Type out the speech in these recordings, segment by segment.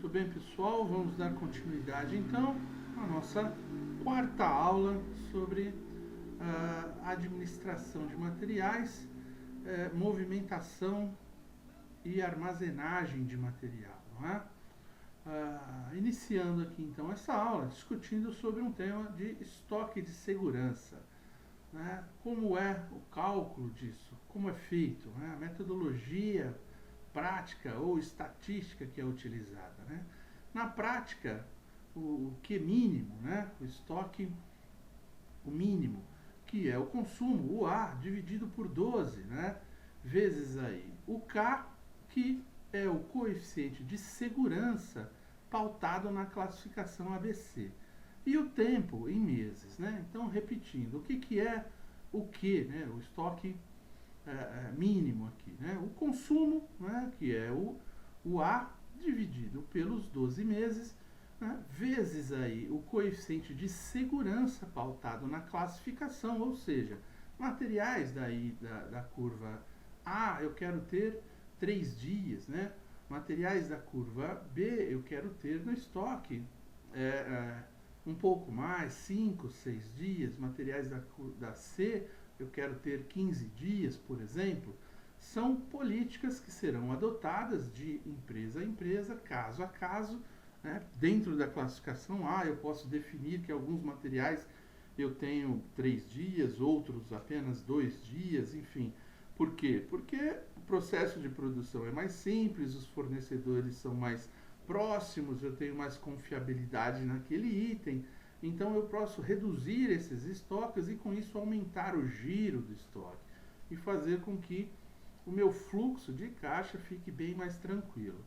Muito bem, pessoal, vamos dar continuidade então à nossa quarta aula sobre administração de materiais, movimentação e armazenagem de material, não é? Iniciando aqui então essa aula, discutindo sobre um tema de estoque de segurança, né? Como é o cálculo disso, como é feito, né? A metodologia prática ou estatística que é utilizada, né? Na prática, o Q mínimo, né? O estoque, o mínimo, que é o consumo, o A, dividido por 12, né? Vezes aí o K, que é o coeficiente de segurança pautado na classificação ABC. E o tempo em meses, né? Então, repetindo, o que é o Q, né? O estoque mínimo aqui, né? O consumo, né? Que é o A dividido pelos 12 meses, né? Vezes aí o coeficiente de segurança pautado na classificação, ou seja, materiais daí da curva A eu quero ter 3 dias, né? Materiais da curva B eu quero ter no estoque um pouco mais, 5, 6 dias. Materiais da C eu quero ter 15 dias, por exemplo. São políticas que serão adotadas de empresa a empresa, caso a caso, né? Dentro da classificação A eu posso definir que alguns materiais eu tenho 3 dias, outros apenas 2 dias, enfim. Por quê? Porque o processo de produção é mais simples, os fornecedores são mais próximos, eu tenho mais confiabilidade naquele item, então eu posso reduzir esses estoques e com isso aumentar o giro do estoque e fazer com que o meu fluxo de caixa fique bem mais tranquilo.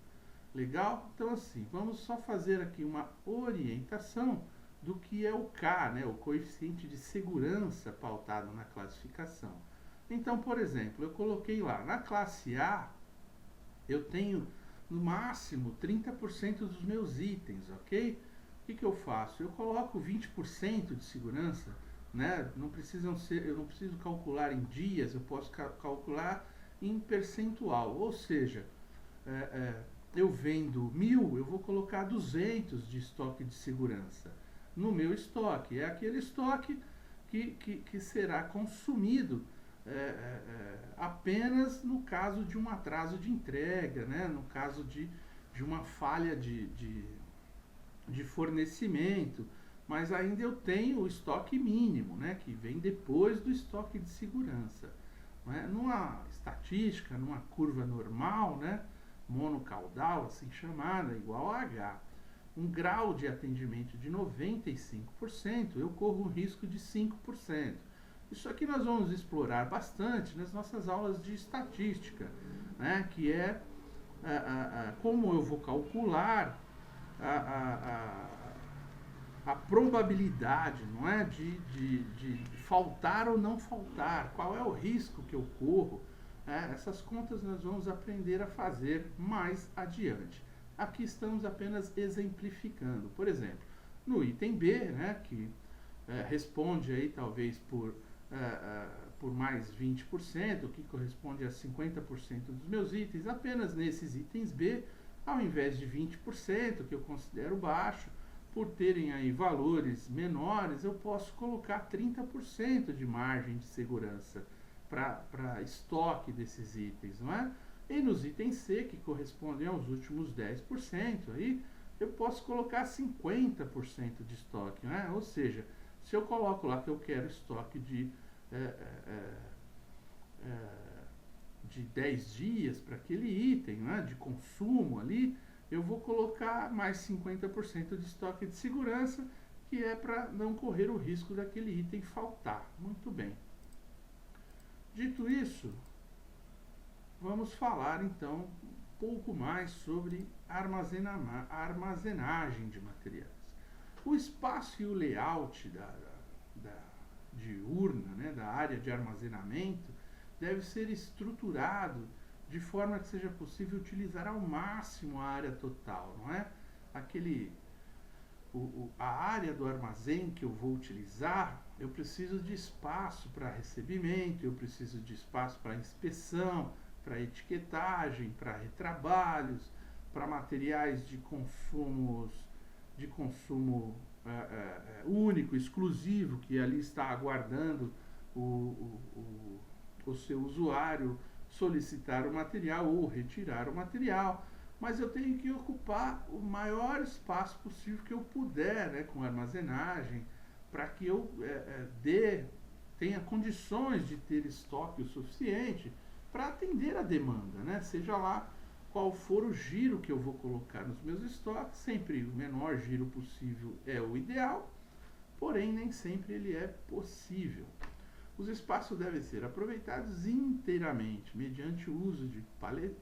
Legal? Então assim, vamos só fazer aqui uma orientação do que é o K, né, o coeficiente de segurança pautado na classificação. Então, por exemplo, eu coloquei lá, na classe A, eu tenho no máximo 30% dos meus itens, ok? O que eu faço? Eu coloco 20% de segurança, né? Não precisam ser, eu não preciso calcular em dias, eu posso calcular em percentual, ou seja, eu vendo 1.000, eu vou colocar 200 de estoque de segurança no meu estoque. É aquele estoque que será consumido apenas no caso de um atraso de entrega, né? No caso de uma falha de fornecimento, mas ainda eu tenho o estoque mínimo, né? Que vem depois do estoque de segurança. Né? Numa estatística, numa curva normal, né? Monocaudal, assim chamada, igual a H, um grau de atendimento de 95%, eu corro um risco de 5%. Isso aqui nós vamos explorar bastante nas nossas aulas de estatística, né? Que é como eu vou calcular a probabilidade, não é, de faltar ou não faltar, qual é o risco que eu corro. Essas contas nós vamos aprender a fazer mais adiante. Aqui estamos apenas exemplificando. Por exemplo, no item B, né, que responde aí talvez por mais 20%, o que corresponde a 50% dos meus itens, apenas nesses itens B, ao invés de 20%, que eu considero baixo, por terem aí valores menores, eu posso colocar 30% de margem de segurança para estoque desses itens, não é? E nos itens C, que correspondem aos últimos 10%, aí eu posso colocar 50% de estoque, não é? Ou seja, se eu coloco lá que eu quero estoque de 10 dias para aquele item, né, de consumo ali, eu vou colocar mais 50% de estoque de segurança, que é para não correr o risco daquele item faltar. Muito bem. Dito isso, vamos falar então um pouco mais sobre armazenagem de materiais. O espaço e o layout de urna, né, da área de armazenamento, deve ser estruturado de forma que seja possível utilizar ao máximo a área total, não é? A área do armazém que eu vou utilizar, eu preciso de espaço para recebimento, eu preciso de espaço para inspeção, para etiquetagem, para retrabalhos, para materiais de consumo único, exclusivo, que ali está aguardando o seu usuário solicitar o material ou retirar o material, mas eu tenho que ocupar o maior espaço possível que eu puder, né, com armazenagem, para que eu tenha condições de ter estoque o suficiente para atender a demanda, né? Seja lá qual for o giro que eu vou colocar nos meus estoques, sempre o menor giro possível é o ideal, porém nem sempre ele é possível. Os espaços devem ser aproveitados inteiramente, mediante o uso de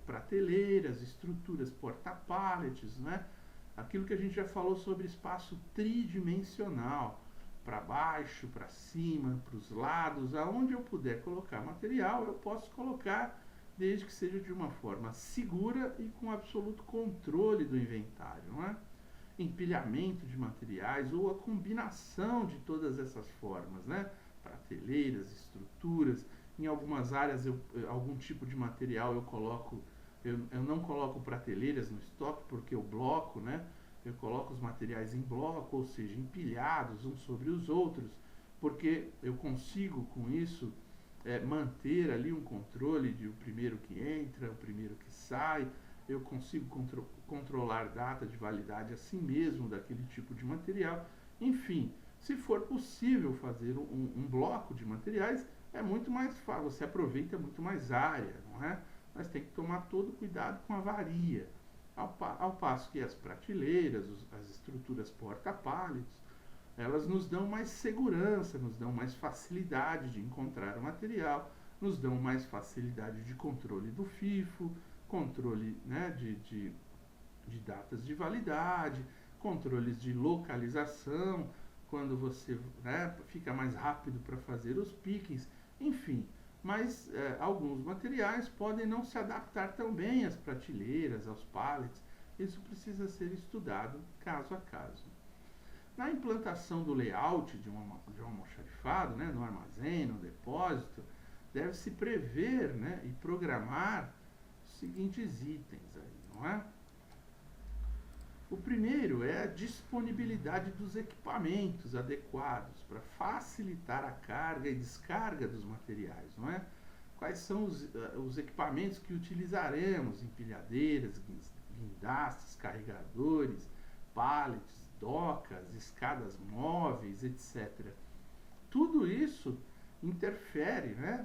prateleiras, estruturas porta-pallets, né? Aquilo que a gente já falou sobre espaço tridimensional, para baixo, para cima, para os lados, aonde eu puder colocar material, eu posso colocar, desde que seja de uma forma segura e com absoluto controle do inventário, não é? Empilhamento de materiais ou a combinação de todas essas formas, né? Prateleiras, estruturas, em algumas áreas algum tipo de material eu não coloco prateleiras no estoque porque eu bloco, né? Eu coloco os materiais em bloco, ou seja, empilhados uns sobre os outros, porque eu consigo com isso manter ali um controle de o primeiro que entra, o primeiro que sai, eu consigo controlar data de validade assim mesmo daquele tipo de material, enfim. Se for possível fazer um bloco de materiais, é muito mais fácil, você aproveita muito mais área, não é? Mas tem que tomar todo cuidado com a varia. Ao passo que as prateleiras, as estruturas porta-pallets, elas nos dão mais segurança, nos dão mais facilidade de encontrar o material, nos dão mais facilidade de controle do FIFO, controle, né, de datas de validade, controles de localização, quando você, né, fica mais rápido para fazer os pickings, enfim. Mas alguns materiais podem não se adaptar tão bem às prateleiras, aos pallets. Isso precisa ser estudado caso a caso. Na implantação do layout de um almoxarifado, né, no armazém, no depósito, deve-se prever, né, e programar os seguintes itens aí, não é? O primeiro é a disponibilidade dos equipamentos adequados para facilitar a carga e descarga dos materiais, não é? Quais são os equipamentos que utilizaremos? Empilhadeiras, guindastes, carregadores, pallets, docas, escadas móveis, etc. Tudo isso interfere, né,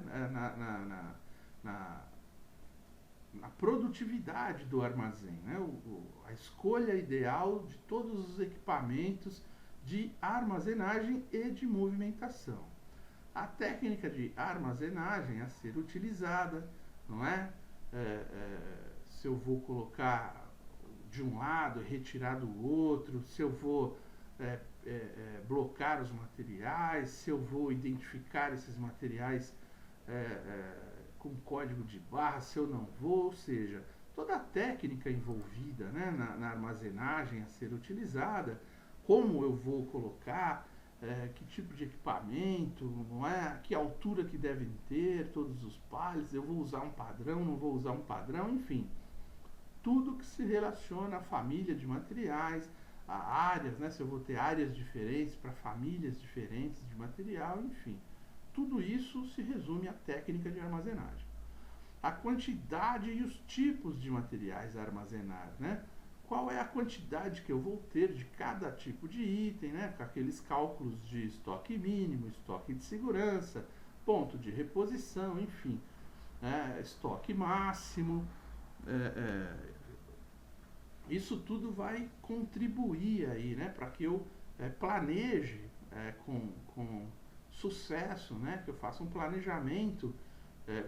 na produtividade do armazém, né? A escolha ideal de todos os equipamentos de armazenagem e de movimentação. A técnica de armazenagem a ser utilizada, não é? Se eu vou colocar de um lado e retirar do outro, se eu vou blocar os materiais, se eu vou identificar esses materiais com código de barra, se eu não vou, ou seja, toda a técnica envolvida, né, na armazenagem a ser utilizada, como eu vou colocar, que tipo de equipamento, não é? Que altura que devem ter todos os pallets, eu vou usar um padrão, não vou usar um padrão, enfim. Tudo que se relaciona à família de materiais, a áreas, né? Se eu vou ter áreas diferentes para famílias diferentes de material, enfim. Tudo isso se resume à técnica de armazenagem. A quantidade e os tipos de materiais a armazenar, né? Qual é a quantidade que eu vou ter de cada tipo de item, né? Com aqueles cálculos de estoque mínimo, estoque de segurança, ponto de reposição, enfim, estoque máximo. Isso tudo vai contribuir aí, né? Para que eu planeje com sucesso, né? Que eu faça um planejamento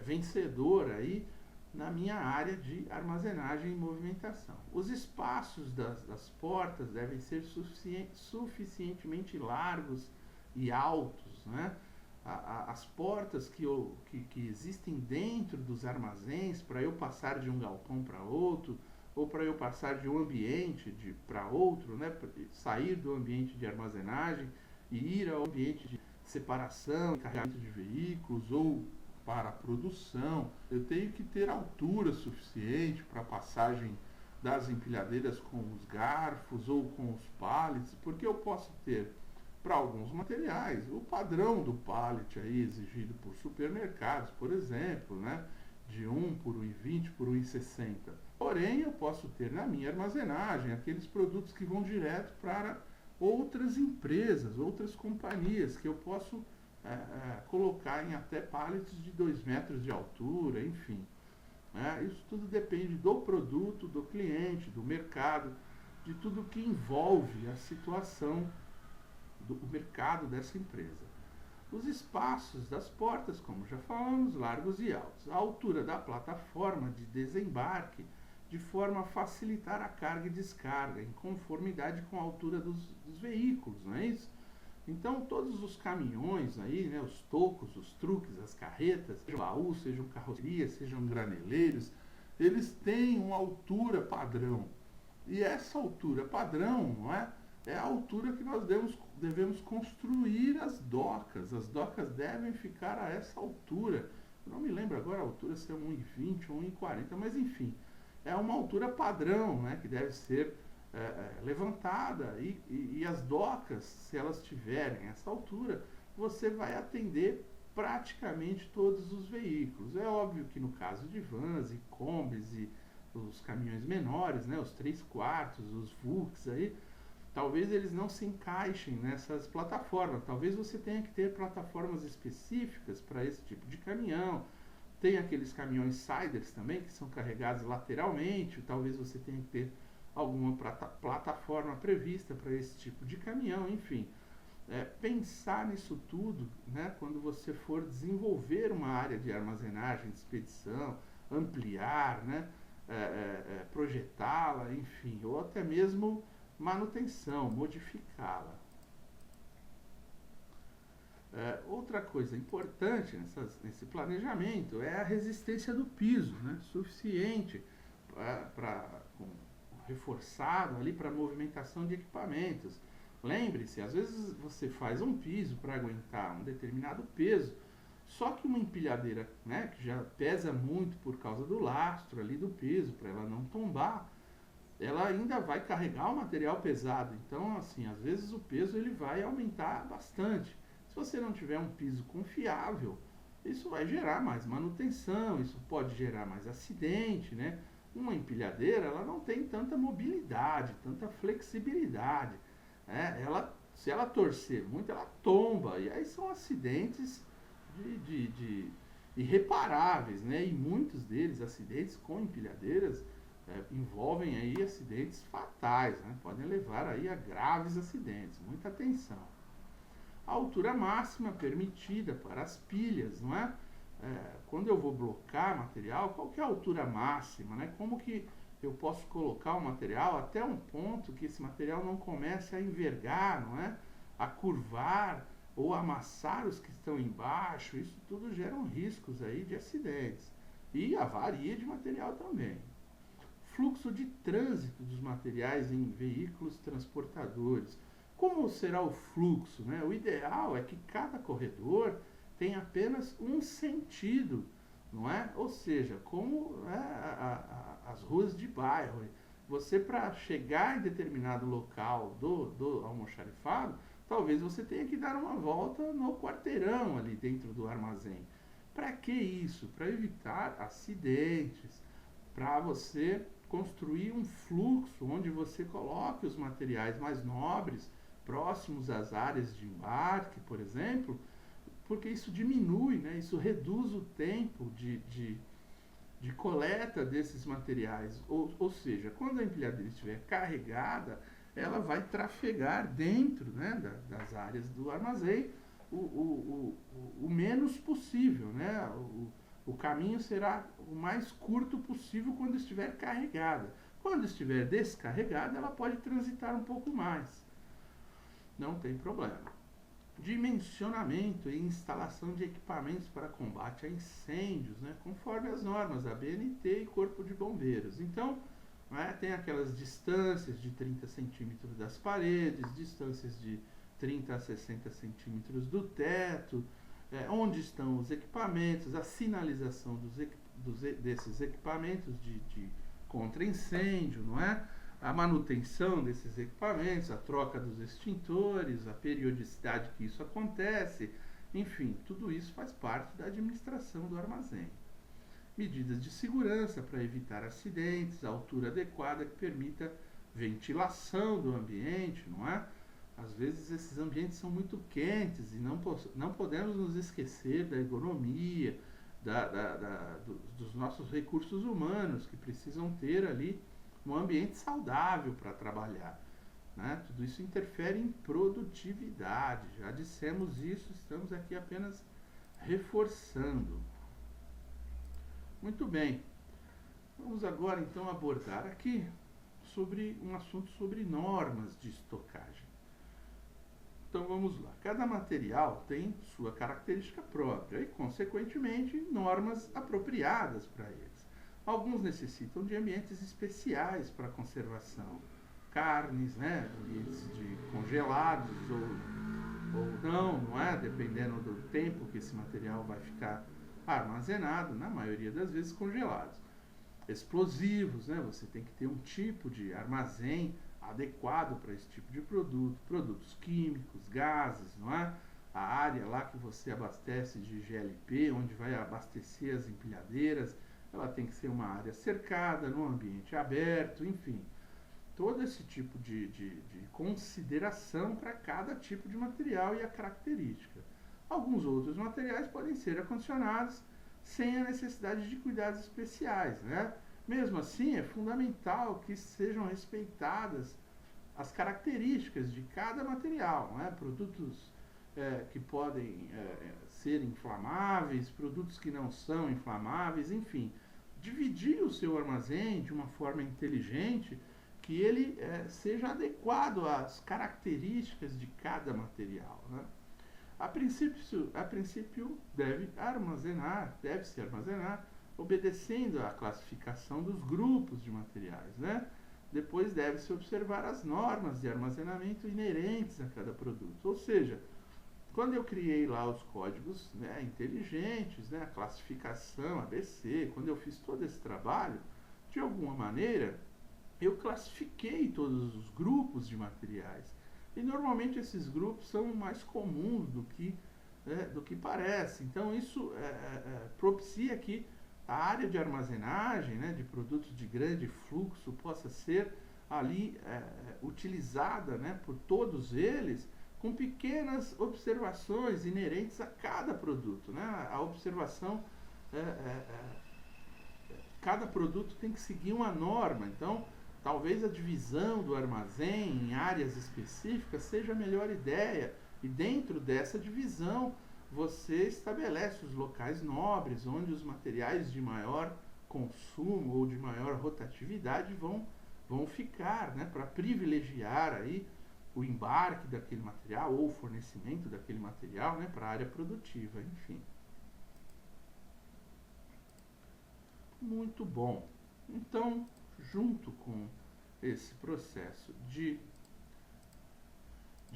vencedor aí na minha área de armazenagem e movimentação. Os espaços das portas devem ser suficientemente largos e altos, né? As portas que existem dentro dos armazéns, para eu passar de um galpão para outro, ou para eu passar de um ambiente para outro, né? Sair do ambiente de armazenagem e ir ao ambiente de separação e carregamento de veículos, ou para a produção, eu tenho que ter altura suficiente para passagem das empilhadeiras com os garfos ou com os pallets, porque eu posso ter para alguns materiais o padrão do pallet aí exigido por supermercados, por exemplo, né? De 1 por 1,20 por 1,60. Porém, eu posso ter na minha armazenagem aqueles produtos que vão direto para outras empresas, outras companhias, que eu posso colocar em até pallets de 2 metros de altura, enfim. Isso tudo depende do produto, do cliente, do mercado, de tudo que envolve a situação do mercado dessa empresa. Os espaços das portas, como já falamos, largos e altos. A altura da plataforma de desembarque, de forma a facilitar a carga e descarga, em conformidade com a altura dos veículos, não é isso? Então, todos os caminhões aí, né, os tocos, os truques, as carretas, sejam baús, sejam carrocerias, sejam graneleiros, eles têm uma altura padrão. E essa altura padrão, não é? É a altura que nós devemos construir as docas. As docas devem ficar a essa altura. Eu não me lembro agora a altura, se é 1,20 ou 1,40, mas enfim, é uma altura padrão, né, que deve ser levantada, e as docas, se elas tiverem essa altura, você vai atender praticamente todos os veículos. É óbvio que no caso de vans e combis e os caminhões menores, né, os 3/4, os Volks aí, talvez eles não se encaixem nessas plataformas. Talvez você tenha que ter plataformas específicas para esse tipo de caminhão. Tem aqueles caminhões siders também, que são carregados lateralmente. Talvez você tenha que ter alguma plataforma prevista para esse tipo de caminhão. Enfim, pensar nisso tudo, né, quando você for desenvolver uma área de armazenagem, de expedição, ampliar, né, projetá-la, enfim, ou até mesmo manutenção, modificá-la. Outra coisa importante nesse planejamento é a resistência do piso, né, suficiente reforçado ali para movimentação de equipamentos. Lembre-se, às vezes você faz um piso para aguentar um determinado peso, só que uma empilhadeira, né, que já pesa muito por causa do lastro ali do peso, para ela não tombar, ela ainda vai carregar o material pesado. Então, assim, às vezes o peso ele vai aumentar bastante. Se você não tiver um piso confiável, isso vai gerar mais manutenção, isso pode gerar mais acidente, né? Uma empilhadeira, ela não tem tanta mobilidade, tanta flexibilidade, né? Se ela torcer muito, ela tomba, e aí são acidentes irreparáveis, né? E muitos deles, acidentes com empilhadeiras, envolvem aí acidentes fatais, né? Podem levar aí a graves acidentes. Muita atenção. A altura máxima permitida para as pilhas, não é? Quando eu vou blocar material, qual que é a altura máxima, né? Como que eu posso colocar o material até um ponto que esse material não comece a envergar, não é? A curvar ou amassar os que estão embaixo. Isso tudo geram riscos aí de acidentes. E avaria de material também. Fluxo de trânsito dos materiais em veículos transportadores. Como será o fluxo, né? O ideal é que cada corredor tem apenas um sentido, não é? Ou seja, como as ruas de bairro. Você, para chegar em determinado local do almoxarifado, talvez você tenha que dar uma volta no quarteirão ali dentro do armazém. Para que isso? Para evitar acidentes, para você construir um fluxo onde você coloque os materiais mais nobres próximos às áreas de embarque, por exemplo, porque isso diminui, né? Isso reduz o tempo de coleta desses materiais. Ou seja, quando a empilhadeira estiver carregada, ela vai trafegar dentro, né, das áreas do armazém o menos possível, né? O caminho será o mais curto possível quando estiver carregada. Quando estiver descarregada, ela pode transitar um pouco mais. Não tem problema. Dimensionamento e instalação de equipamentos para combate a incêndios, né, conforme as normas da BNT e Corpo de Bombeiros. Então, tem aquelas distâncias de 30 centímetros das paredes, distâncias de 30 a 60 centímetros do teto, onde estão os equipamentos, a sinalização desses equipamentos de contra incêndio, não é? A manutenção desses equipamentos, a troca dos extintores, a periodicidade que isso acontece, enfim, tudo isso faz parte da administração do armazém. Medidas de segurança para evitar acidentes, a altura adequada que permita ventilação do ambiente, não é? Às vezes esses ambientes são muito quentes e não podemos nos esquecer da ergonomia, dos nossos recursos humanos que precisam ter ali um ambiente saudável para trabalhar. Né? Tudo isso interfere em produtividade. Já dissemos isso, estamos aqui apenas reforçando. Muito bem. Vamos agora então abordar aqui sobre um assunto sobre normas de estocagem. Então vamos lá. Cada material tem sua característica própria e, consequentemente, normas apropriadas para eles. Alguns necessitam de ambientes especiais para conservação. Carnes, né? Ambientes de congelados ou não é? Dependendo do tempo que esse material vai ficar armazenado, na maioria das vezes congelados. Explosivos, né? Você tem que ter um tipo de armazém adequado para esse tipo de produto. Produtos químicos, gases, não é? A área lá que você abastece de GLP, onde vai abastecer as empilhadeiras, ela tem que ser uma área cercada, num ambiente aberto, enfim. Todo esse tipo de consideração para cada tipo de material e a característica. Alguns outros materiais podem ser acondicionados sem a necessidade de cuidados especiais, né? Mesmo assim, é fundamental que sejam respeitadas as características de cada material, né? Produtos que podem ser inflamáveis, produtos que não são inflamáveis, enfim. Dividir o seu armazém de uma forma inteligente, que ele seja adequado às características de cada material, né? A princípio deve-se armazenar obedecendo à classificação dos grupos de materiais, né? Depois deve-se observar as normas de armazenamento inerentes a cada produto. Ou seja, quando eu criei lá os códigos, né, inteligentes, né, a classificação ABC, quando eu fiz todo esse trabalho, de alguma maneira, eu classifiquei todos os grupos de materiais. E normalmente esses grupos são mais comuns do que parece. Então isso propicia que a área de armazenagem, né, de produtos de grande fluxo possa ser ali utilizada, né, por todos eles com pequenas observações inerentes a cada produto, né? A observação, cada produto tem que seguir uma norma. Então, talvez a divisão do armazém em áreas específicas seja a melhor ideia. E dentro dessa divisão, você estabelece os locais nobres, onde os materiais de maior consumo ou de maior rotatividade vão ficar, né, para privilegiar aí o embarque daquele material ou o fornecimento daquele material, né, para a área produtiva, enfim. Muito bom. Então, junto com esse processo de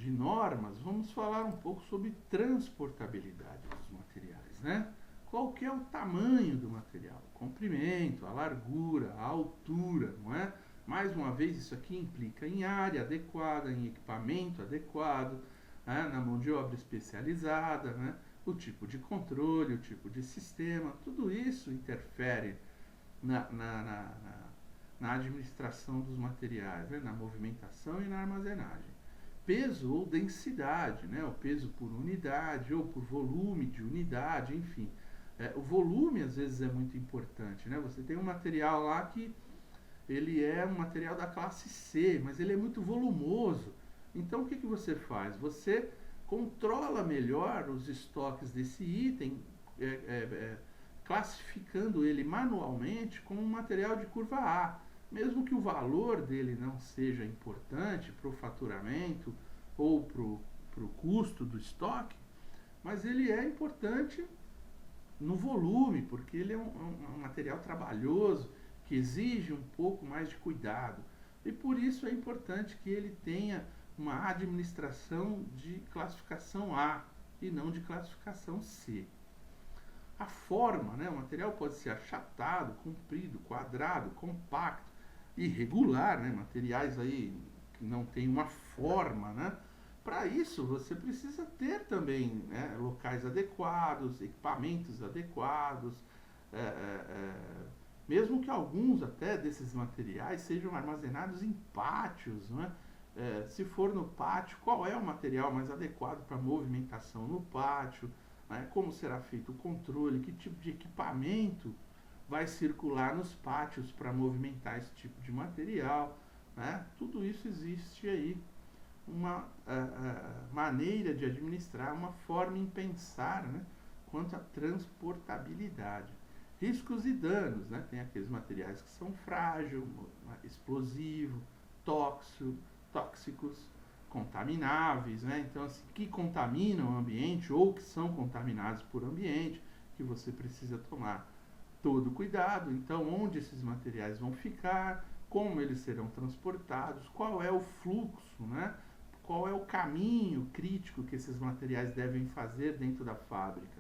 normas, vamos falar um pouco sobre transportabilidade dos materiais, né? Qual que é o tamanho do material? O comprimento, a largura, a altura, não é? Mais uma vez, isso aqui implica em área adequada, em equipamento adequado, né? Na mão de obra especializada, né? O tipo de controle, o tipo de sistema, tudo isso interfere na administração dos materiais, né? Na movimentação e na armazenagem. Peso ou densidade, né? O peso por unidade ou por volume de unidade, enfim. O volume às vezes é muito importante, né? Você tem um material lá que ele é um material da classe C, mas ele é muito volumoso. Então o que você faz? Você controla melhor os estoques desse item, classificando ele manualmente como um material de curva A. Mesmo que o valor dele não seja importante para o faturamento ou para o custo do estoque, mas ele é importante no volume, porque ele é um material trabalhoso, que exige um pouco mais de cuidado. E por isso é importante que ele tenha uma administração de classificação A e não de classificação C. a forma, né? O material pode ser achatado, comprido, quadrado, compacto, irregular, né? Materiais aí que não têm uma forma, né? Para isso, você precisa ter também, né, locais adequados, equipamentos adequados, é, é, é, mesmo que alguns até desses materiais sejam armazenados em pátios, né? Se for no pátio, qual é o material mais adequado para movimentação no pátio, né? Como será feito o controle, que tipo de equipamento vai circular nos pátios para movimentar esse tipo de material, né? Tudo isso existe aí uma maneira de administrar, uma forma em pensar, né, quanto à transportabilidade. Riscos e danos, né? Tem aqueles materiais que são frágeis, explosivo, tóxicos, contamináveis, né? Então, assim, que contaminam o ambiente ou que são contaminados por ambiente, que você precisa tomar todo cuidado. Então, onde esses materiais vão ficar, como eles serão transportados, qual é o fluxo, né? Qual é o caminho crítico que esses materiais devem fazer dentro da fábrica.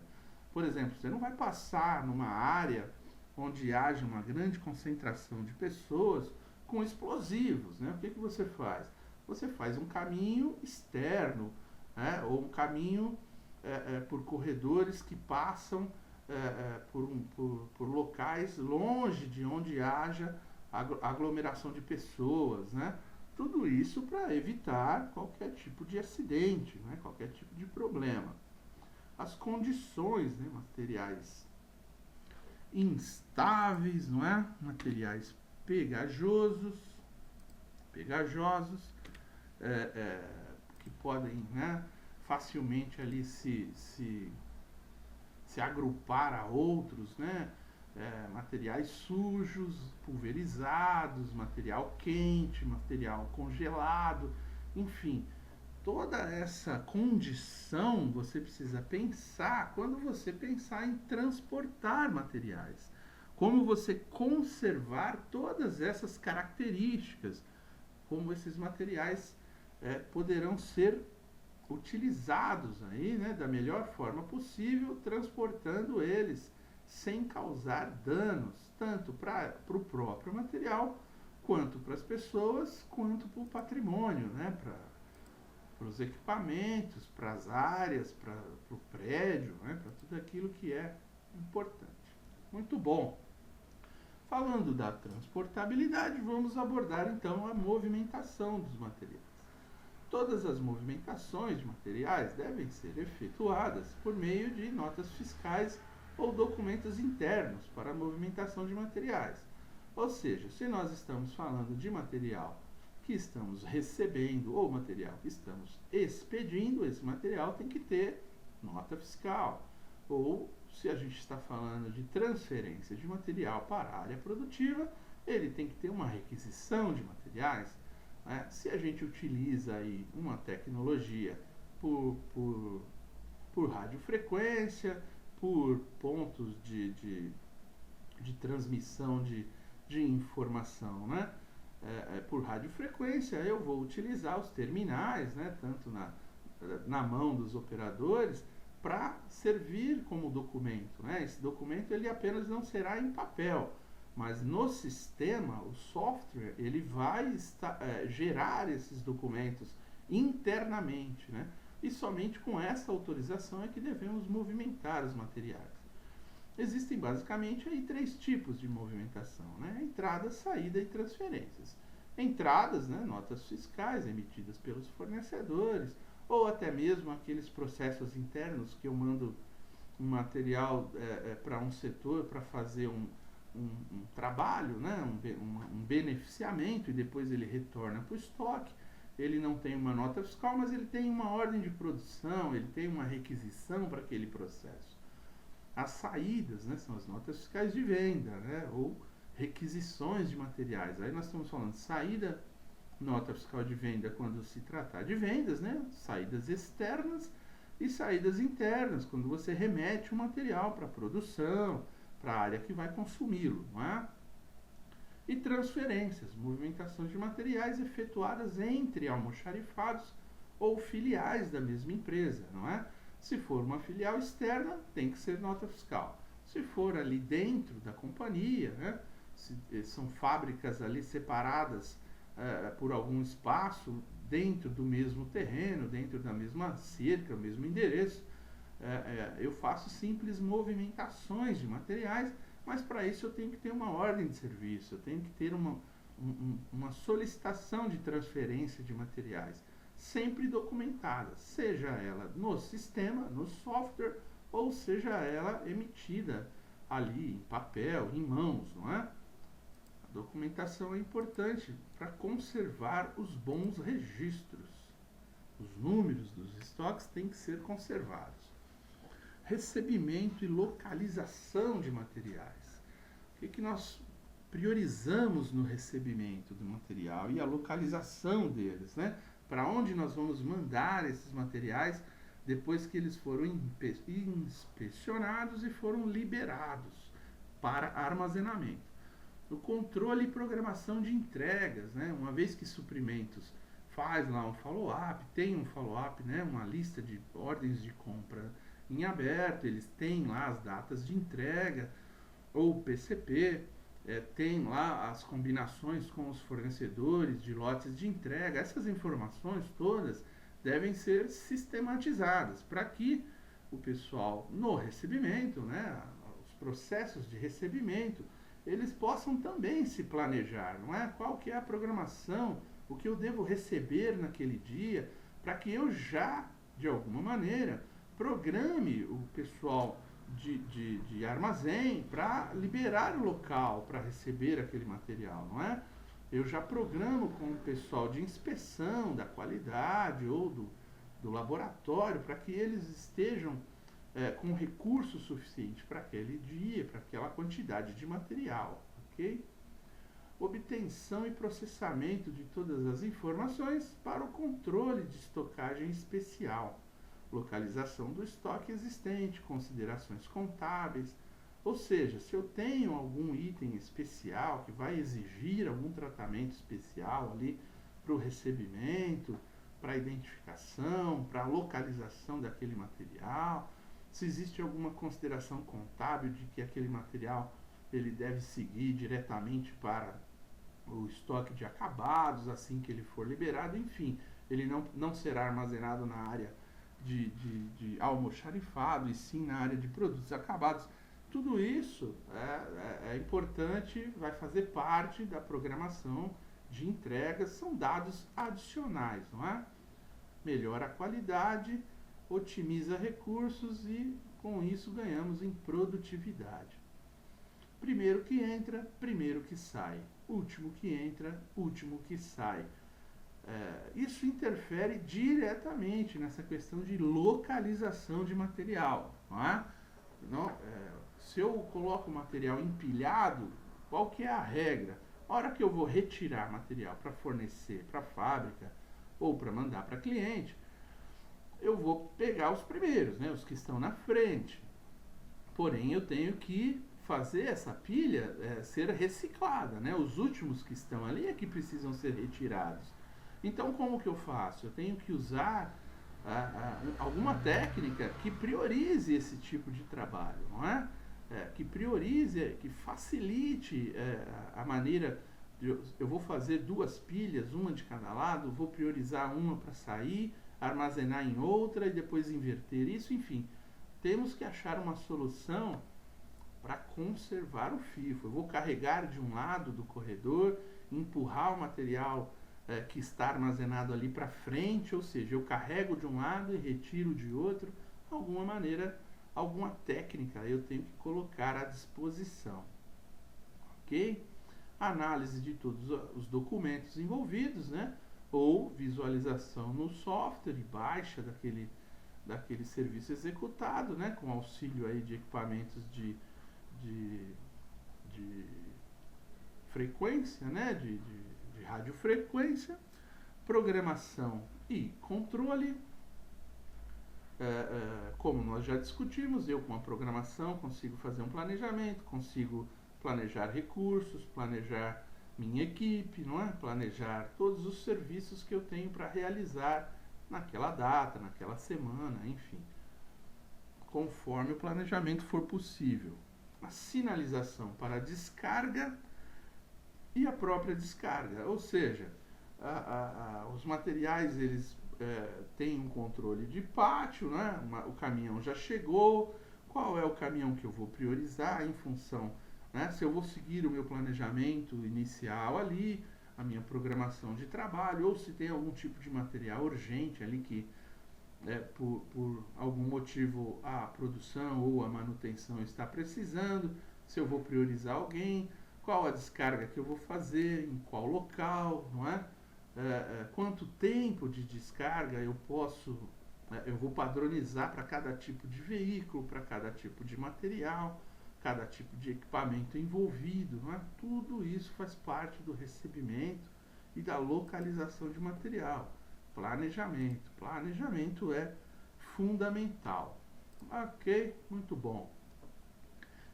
Por exemplo, você não vai passar numa área onde haja uma grande concentração de pessoas com explosivos, né? O que você faz? Você faz um caminho externo, né? Ou um caminho por corredores que passam por locais longe de onde haja aglomeração de pessoas, né? Tudo isso para evitar qualquer tipo de acidente, né? Qualquer tipo de problema. As condições, né? Materiais instáveis, não é? Materiais pegajosos, que podem, né, facilmente ali se agrupar a outros, né? Materiais sujos, pulverizados, material quente, material congelado, enfim, toda essa condição você precisa pensar quando você pensar em transportar materiais. Como você conservar todas essas características, como esses materiais poderão ser utilizados aí, né, da melhor forma possível, transportando eles sem causar danos, tanto para o próprio material, quanto para as pessoas, quanto para o patrimônio, né, para os equipamentos, para as áreas, para o prédio, né, para tudo aquilo que é importante. Muito bom. Falando da transportabilidade, vamos abordar então a movimentação dos materiais. Todas as movimentações de materiais devem ser efetuadas por meio de notas fiscais ou documentos internos para a movimentação de materiais. Ou seja, se nós estamos falando de material que estamos recebendo ou material que estamos expedindo, esse material tem que ter nota fiscal. Ou, se a gente está falando de transferência de material para a área produtiva, ele tem que ter uma requisição de materiais. Né? Se a gente utiliza aí uma tecnologia por radiofrequência, por pontos de transmissão de informação, né? Por radiofrequência, eu vou utilizar os terminais, né? Tanto na mão dos operadores, para servir como documento, né? Esse documento ele apenas não será em papel, mas no sistema, o software, ele vai gerar esses documentos internamente, né? E somente com essa autorização é que devemos movimentar os materiais. Existem basicamente aí 3 tipos de movimentação, né? Entrada, saída e transferências. Entradas, né? Notas fiscais emitidas pelos fornecedores, ou até mesmo aqueles processos internos que eu mando um material para um setor para fazer um trabalho, né? um beneficiamento, e depois ele retorna para o estoque. Ele não tem uma nota fiscal, mas ele tem uma ordem de produção, ele tem uma requisição para aquele processo. As saídas, né, são as notas fiscais de venda, né, ou requisições de materiais. Aí nós estamos falando de saída, nota fiscal de venda quando se tratar de vendas, né, saídas externas e saídas internas, quando você remete o material para a produção, para a área que vai consumi-lo, não é? E transferências, movimentações de materiais efetuadas entre almoxarifados ou filiais da mesma empresa, não é? Se for uma filial externa, tem que ser nota fiscal. Se for ali dentro da companhia, né, se são fábricas ali separadas por algum espaço, dentro do mesmo terreno, dentro da mesma cerca, o mesmo endereço, eu faço simples movimentações de materiais, mas para isso eu tenho que ter uma ordem de serviço, eu tenho que ter uma solicitação de transferência de materiais, sempre documentada, seja ela no sistema, no software, ou seja ela emitida ali em papel, em mãos, não é? A documentação é importante para conservar os bons registros. Os números dos estoques têm que ser conservados. Recebimento e localização de materiais. O que nós priorizamos no recebimento do material e a localização deles, né? Para onde nós vamos mandar esses materiais depois que eles foram inspecionados e foram liberados para armazenamento. O controle e programação de entregas, né? Uma vez que suprimentos faz lá um follow-up, tem um follow-up, né? Uma lista de ordens de compra em aberto, eles têm lá as datas de entrega, ou PCP, tem lá as combinações com os fornecedores de lotes de entrega. Essas informações todas devem ser sistematizadas para que o pessoal no recebimento, né, os processos de recebimento, eles possam também se planejar, não é? Qual que é a programação, o que eu devo receber naquele dia, para que eu já, de alguma maneira, programe o pessoal de armazém para liberar o local para receber aquele material, não é? Eu já programo com o pessoal de inspeção da qualidade ou do laboratório para que eles estejam com recurso suficiente para aquele dia, para aquela quantidade de material, ok? Obtenção e processamento de todas as informações para o controle de estocagem especial, localização do estoque existente, considerações contábeis, ou seja, se eu tenho algum item especial que vai exigir algum tratamento especial ali para o recebimento, para a identificação, para a localização daquele material, se existe alguma consideração contábil de que aquele material ele deve seguir diretamente para o estoque de acabados assim que ele for liberado, enfim, ele não será armazenado na área de almoxarifado e sim na área de produtos acabados. Tudo isso é importante, vai fazer parte da programação de entregas, são dados adicionais, não é? Melhora a qualidade, otimiza recursos e com isso ganhamos em produtividade. Primeiro que entra, primeiro que sai. Último que entra, último que sai. Isso interfere diretamente nessa questão de localização de material, não é? Se eu coloco o material empilhado, qual que é a regra? A hora que eu vou retirar material para fornecer para a fábrica ou para mandar para cliente, eu vou pegar os primeiros, né, os que estão na frente. Porém, eu tenho que fazer essa pilha ser reciclada, né? Os últimos que estão ali é que precisam ser retirados. Então, como que eu faço? Eu tenho que usar alguma técnica que priorize esse tipo de trabalho, não é? Que priorize, que facilite a maneira eu vou fazer duas pilhas, uma de cada lado, vou priorizar uma para sair, armazenar em outra e depois inverter isso, enfim. Temos que achar uma solução para conservar o FIFO. Eu vou carregar de um lado do corredor, empurrar o material que está armazenado ali para frente, ou seja, eu carrego de um lado e retiro de outro, alguma maneira, alguma técnica eu tenho que colocar à disposição, ok? Análise de todos os documentos envolvidos, né? Ou visualização no software e baixa daquele serviço executado, né? Com auxílio aí de equipamentos de frequência, né? De radiofrequência, programação e controle. Como nós já discutimos, eu com a programação consigo fazer um planejamento, consigo planejar recursos, planejar minha equipe, não é? Planejar todos os serviços que eu tenho para realizar naquela data, naquela semana, enfim, conforme o planejamento for possível. a sinalização para a descarga e a própria descarga. Ou seja, os materiais eles têm um controle de pátio, né? O caminhão já chegou, qual é o caminhão que eu vou priorizar em função, né? Se eu vou seguir o meu planejamento inicial ali, a minha programação de trabalho, ou se tem algum tipo de material urgente ali que por algum motivo a produção ou a manutenção está precisando, se eu vou priorizar alguém, qual a descarga que eu vou fazer, em qual local, não é? Quanto tempo de descarga eu posso, eu vou padronizar para cada tipo de veículo, para cada tipo de material, cada tipo de equipamento envolvido, não é? Tudo isso faz parte do recebimento e da localização de material. Planejamento. Planejamento é fundamental. Ok, muito bom.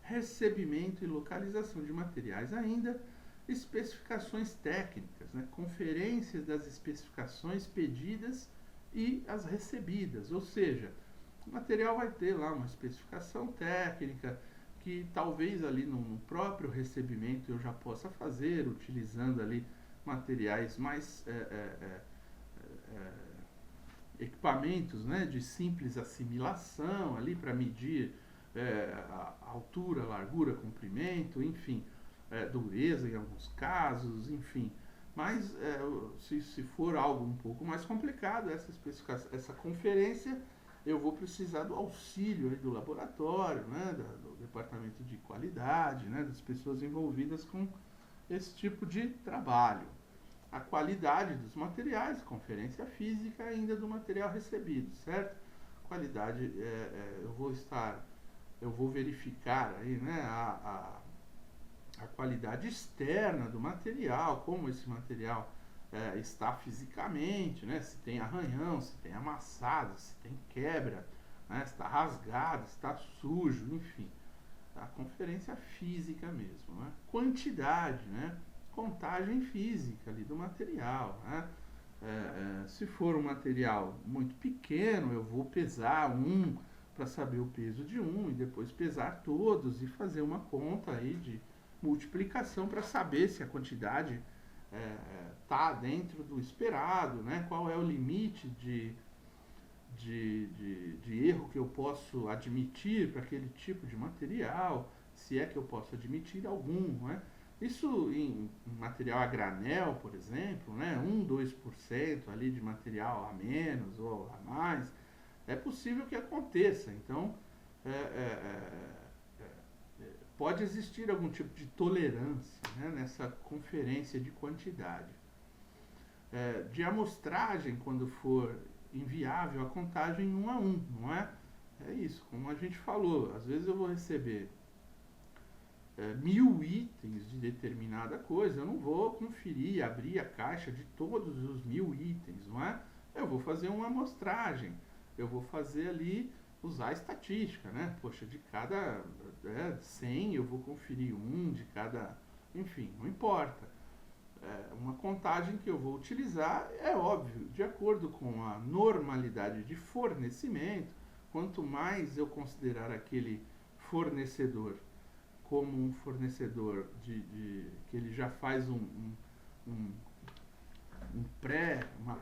Recebimento e localização de materiais ainda, especificações técnicas, né? Conferências das especificações pedidas e as recebidas, ou seja, o material vai ter lá uma especificação técnica que talvez ali no próprio recebimento eu já possa fazer, utilizando ali materiais mais equipamentos, né, de simples assimilação ali para medir a altura, largura, comprimento, enfim, dureza em alguns casos, enfim. Mas se for algo um pouco mais complicado, essa conferência, eu vou precisar do auxílio aí do laboratório, né, do departamento de qualidade, né, das pessoas envolvidas com esse tipo de trabalho. A qualidade dos materiais, conferência física ainda do material recebido, certo? Qualidade, eu vou verificar aí, né, a qualidade externa do material, como esse material está fisicamente, né, se tem arranhão, se tem amassado, se tem quebra, né, se está rasgado, se está sujo, enfim. A conferência física mesmo, né? Quantidade, né? Contagem física ali do material, né? Se for um material muito pequeno, eu vou pesar um para saber o peso de um e depois pesar todos e fazer uma conta aí de multiplicação para saber se a quantidade está dentro do esperado, né? Qual é o limite de erro que eu posso admitir para aquele tipo de material, se é que eu posso admitir algum, né? Isso em material a granel, por exemplo, né? 2% ali de material a menos ou a mais, é possível que aconteça. Então, pode existir algum tipo de tolerância, né, nessa conferência de quantidade. De amostragem, quando for inviável a contagem 1 a 1, não é? É isso, como a gente falou, às vezes eu vou receber 1000 itens de determinada coisa, eu não vou conferir, abrir a caixa de todos os 1000 itens, não é? Eu vou fazer uma amostragem, eu vou fazer ali, usar a estatística, né? Poxa, de cada 100 eu vou conferir um, de cada, enfim, não importa. Uma contagem que eu vou utilizar, é óbvio, de acordo com a normalidade de fornecimento, quanto mais eu considerar aquele fornecedor como um fornecedor que ele já faz uma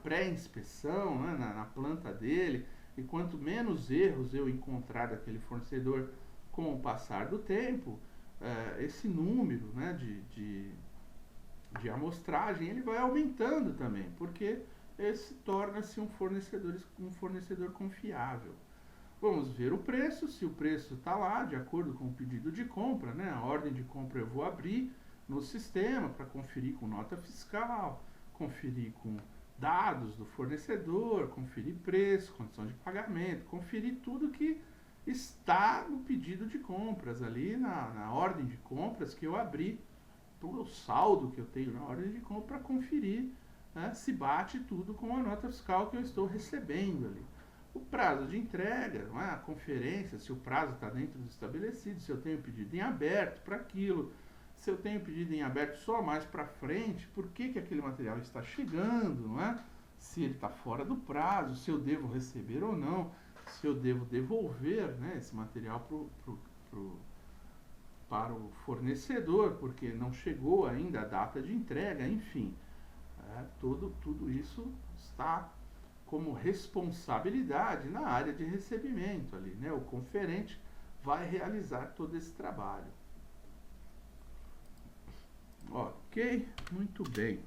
pré-inspeção, né, na planta dele, e quanto menos erros eu encontrar daquele fornecedor com o passar do tempo, esse número, né, de amostragem ele vai aumentando também, porque esse torna-se um fornecedor confiável. Vamos ver o preço, se o preço está lá, de acordo com o pedido de compra, né? A ordem de compra eu vou abrir no sistema para conferir com nota fiscal, conferir com dados do fornecedor, conferir preço, condição de pagamento, conferir tudo que está no pedido de compras, ali na ordem de compras que eu abri, o saldo que eu tenho na ordem de compra, para conferir, né, se bate tudo com a nota fiscal que eu estou recebendo ali. O prazo de entrega, não é? A conferência, se o prazo está dentro do estabelecido, se eu tenho pedido em aberto para aquilo, se eu tenho pedido em aberto só mais para frente, por que aquele material está chegando, não é? Se ele está fora do prazo, se eu devo receber ou não, se eu devo devolver, né, esse material para o fornecedor, porque não chegou ainda a data de entrega, enfim. Tudo isso está como responsabilidade na área de recebimento ali, né? O conferente vai realizar todo esse trabalho. Ok, muito bem.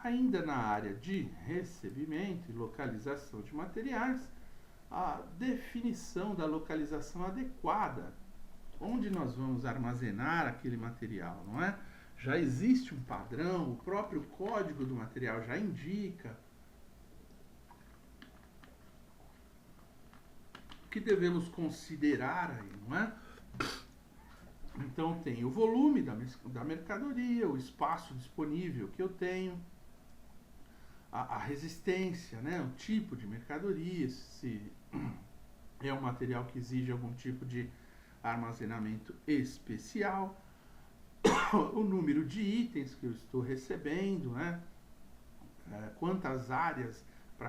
Ainda na área de recebimento e localização de materiais, a definição da localização adequada, onde nós vamos armazenar aquele material, não é? Já existe um padrão, o próprio código do material já indica o que devemos considerar aí, não é? Então tem o volume da mercadoria, o espaço disponível que eu tenho, a resistência, né? O tipo de mercadoria, se é um material que exige algum tipo de armazenamento especial, o número de itens que eu estou recebendo, né? Para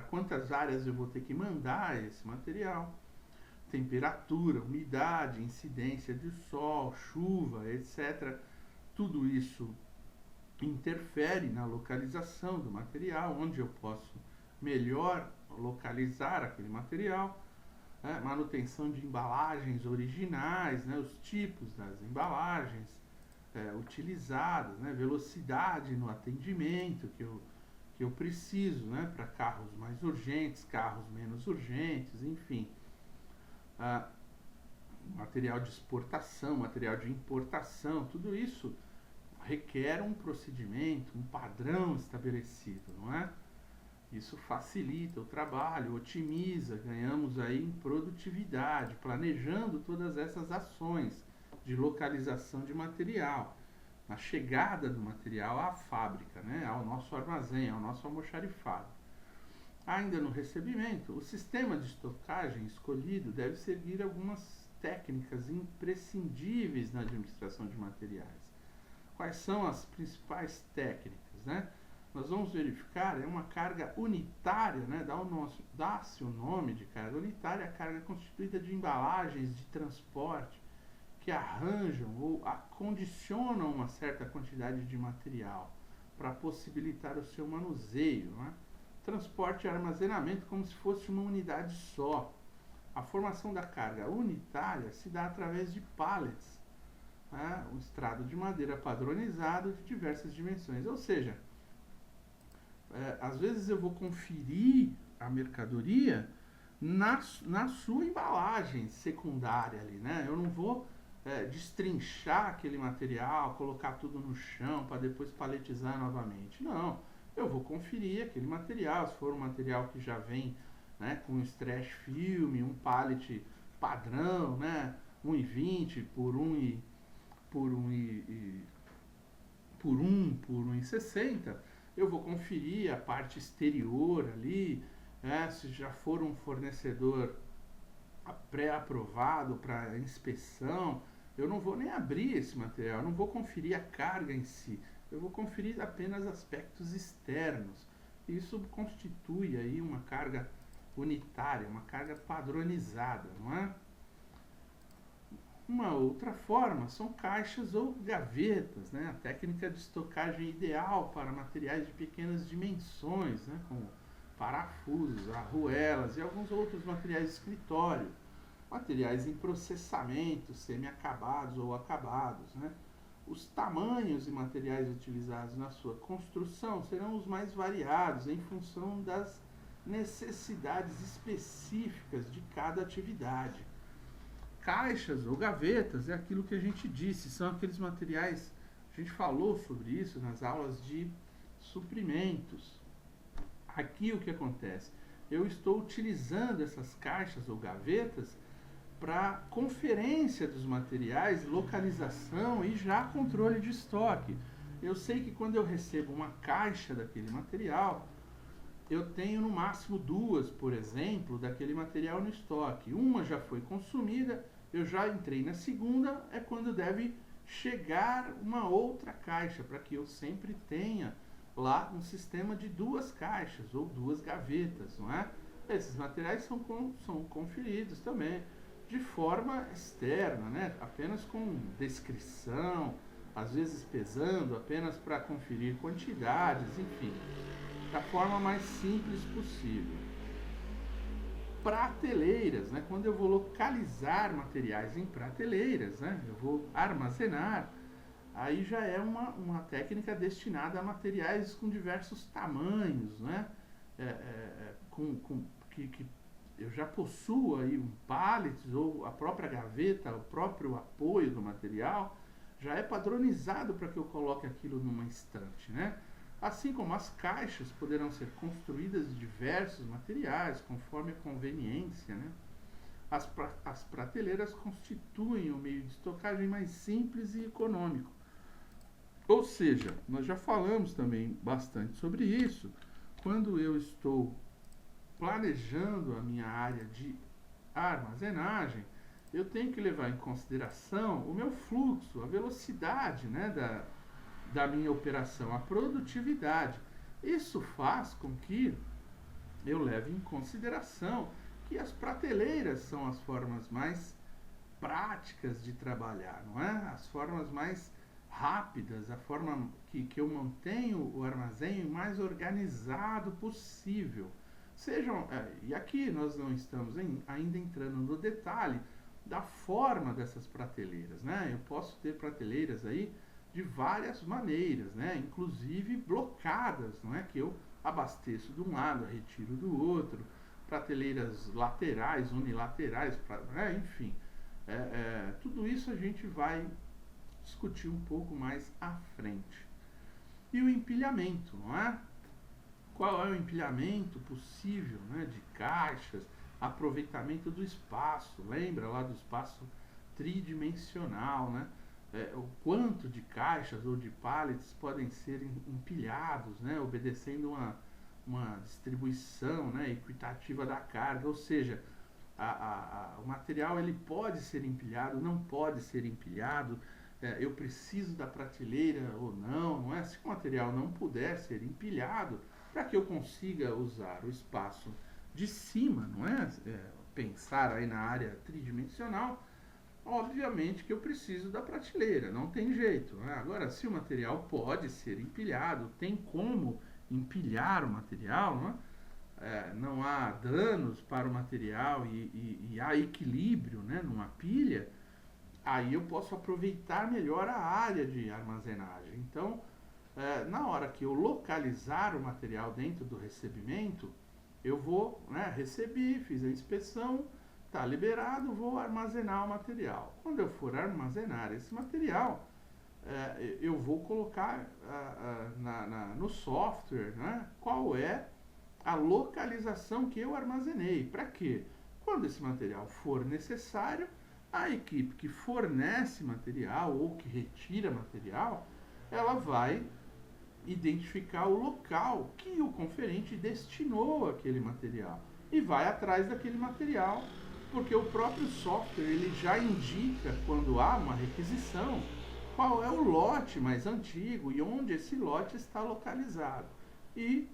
quantas áreas eu vou ter que mandar esse material, temperatura, umidade, incidência de sol, chuva, etc. Tudo isso interfere na localização do material, onde eu posso melhor localizar aquele material. Manutenção de embalagens originais, né, os tipos das embalagens utilizadas, né, velocidade no atendimento que eu preciso, né, para carros mais urgentes, carros menos urgentes, enfim. Material de exportação, material de importação, tudo isso requer um procedimento, um padrão estabelecido, não é? Isso facilita o trabalho, otimiza, ganhamos aí em produtividade, planejando todas essas ações de localização de material, na chegada do material à fábrica, né, ao nosso armazém, ao nosso almoxarifado. Ainda no recebimento, o sistema de estocagem escolhido deve seguir algumas técnicas imprescindíveis na administração de materiais. Quais são as principais técnicas, né? Nós vamos verificar, é uma carga unitária, né? Dá-se o nome de carga unitária, a carga constituída de embalagens de transporte que arranjam ou acondicionam uma certa quantidade de material para possibilitar o seu manuseio, né? Transporte e armazenamento como se fosse uma unidade só. A formação da carga unitária se dá através de pallets, um estrado de madeira padronizado de diversas dimensões. Ou seja, às vezes eu vou conferir a mercadoria na sua embalagem secundária ali, né? Eu não vou destrinchar aquele material, colocar tudo no chão para depois paletizar novamente. Não, eu vou conferir aquele material, se for um material que já vem, né, com stretch film, um pallet padrão, né, 1,20 por 1,60, eu vou conferir a parte exterior ali, se já for um fornecedor pré-aprovado para inspeção, eu não vou nem abrir esse material, eu não vou conferir a carga em si, eu vou conferir apenas aspectos externos. Isso constitui aí uma carga unitária, uma carga padronizada, não é? Uma outra forma são caixas ou gavetas, né? A técnica de estocagem ideal para materiais de pequenas dimensões, né? Como parafusos, arruelas e alguns outros materiais de escritório. Materiais em processamento, semi-acabados ou acabados, né? Os tamanhos e materiais utilizados na sua construção serão os mais variados em função das necessidades específicas de cada atividade. Caixas ou gavetas é aquilo que a gente disse, são aqueles materiais, a gente falou sobre isso nas aulas de suprimentos. Aqui o que acontece? Eu estou utilizando essas caixas ou gavetas para conferência dos materiais, localização e já controle de estoque. Eu sei que quando eu recebo uma caixa daquele material, eu tenho no máximo 2, por exemplo, daquele material no estoque. Uma já foi consumida, eu já entrei na segunda, é quando deve chegar uma outra caixa, para que eu sempre tenha lá um sistema de 2 caixas ou 2 gavetas, não é? Esses materiais são conferidos também de forma externa, né? Apenas com descrição, às vezes pesando, apenas para conferir quantidades, enfim, da forma mais simples possível. Prateleiras, né? Quando eu vou localizar materiais em prateleiras, né? Eu vou armazenar, aí já é uma técnica destinada a materiais com diversos tamanhos, né? Que eu já possuo aí um pallet ou a própria gaveta, o próprio apoio do material, já é padronizado para que eu coloque aquilo numa estante, né? Assim como as caixas poderão ser construídas de diversos materiais, conforme a conveniência, né? As prateleiras constituem o meio de estocagem mais simples e econômico. Ou seja, nós já falamos também bastante sobre isso, quando eu estou planejando a minha área de armazenagem, eu tenho que levar em consideração o meu fluxo, a velocidade, né, da minha operação, a produtividade. Isso faz com que eu leve em consideração que as prateleiras são as formas mais práticas de trabalhar, não é? As formas mais rápidas, a forma que eu mantenho o armazém mais organizado possível. E aqui nós não estamos ainda entrando no detalhe da forma dessas prateleiras, né? Eu posso ter prateleiras aí de várias maneiras, né? Inclusive blocadas, não é? Que eu abasteço de um lado, retiro do outro, prateleiras laterais, unilaterais, né? Enfim, tudo isso a gente vai discutir um pouco mais à frente. E o empilhamento, não é? Qual é o empilhamento possível, né, de caixas, aproveitamento do espaço, lembra lá do espaço tridimensional, né? O quanto de caixas ou de pallets podem ser empilhados, né, obedecendo uma distribuição, né, equitativa da carga, ou seja, o material ele pode ser empilhado, não pode ser empilhado, eu preciso da prateleira ou não é? Se o material não puder ser empilhado, para que eu consiga usar o espaço de cima, não é? Pensar aí na área tridimensional, obviamente que eu preciso da prateleira, não tem jeito, né? Agora, se o material pode ser empilhado, tem como empilhar o material, não é? Não há danos para o material e há equilíbrio, né, numa pilha, aí eu posso aproveitar melhor a área de armazenagem. Então, na hora que eu localizar o material dentro do recebimento, eu vou, né, recebi, fiz a inspeção, está liberado, vou armazenar o material. Quando eu for armazenar esse material, eu vou colocar no software, né, qual é a localização que eu armazenei. Para quê? Quando esse material for necessário, a equipe que fornece material ou que retira material, ela vai identificar o local que o conferente destinou aquele material e vai atrás daquele material, porque o próprio software ele já indica, quando há uma requisição, qual é o lote mais antigo e onde esse lote está localizado. E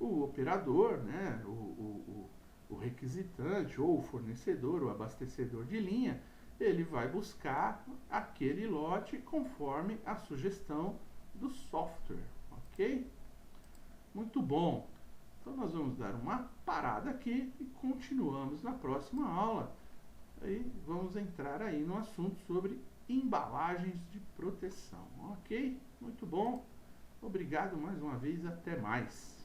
o operador, né, o requisitante ou o fornecedor, o abastecedor de linha, ele vai buscar aquele lote conforme a sugestão do software, ok? Muito bom. Então nós vamos dar uma parada aqui e continuamos na próxima aula. Aí vamos entrar aí no assunto sobre embalagens de proteção, ok? Muito bom. Obrigado mais uma vez, até mais.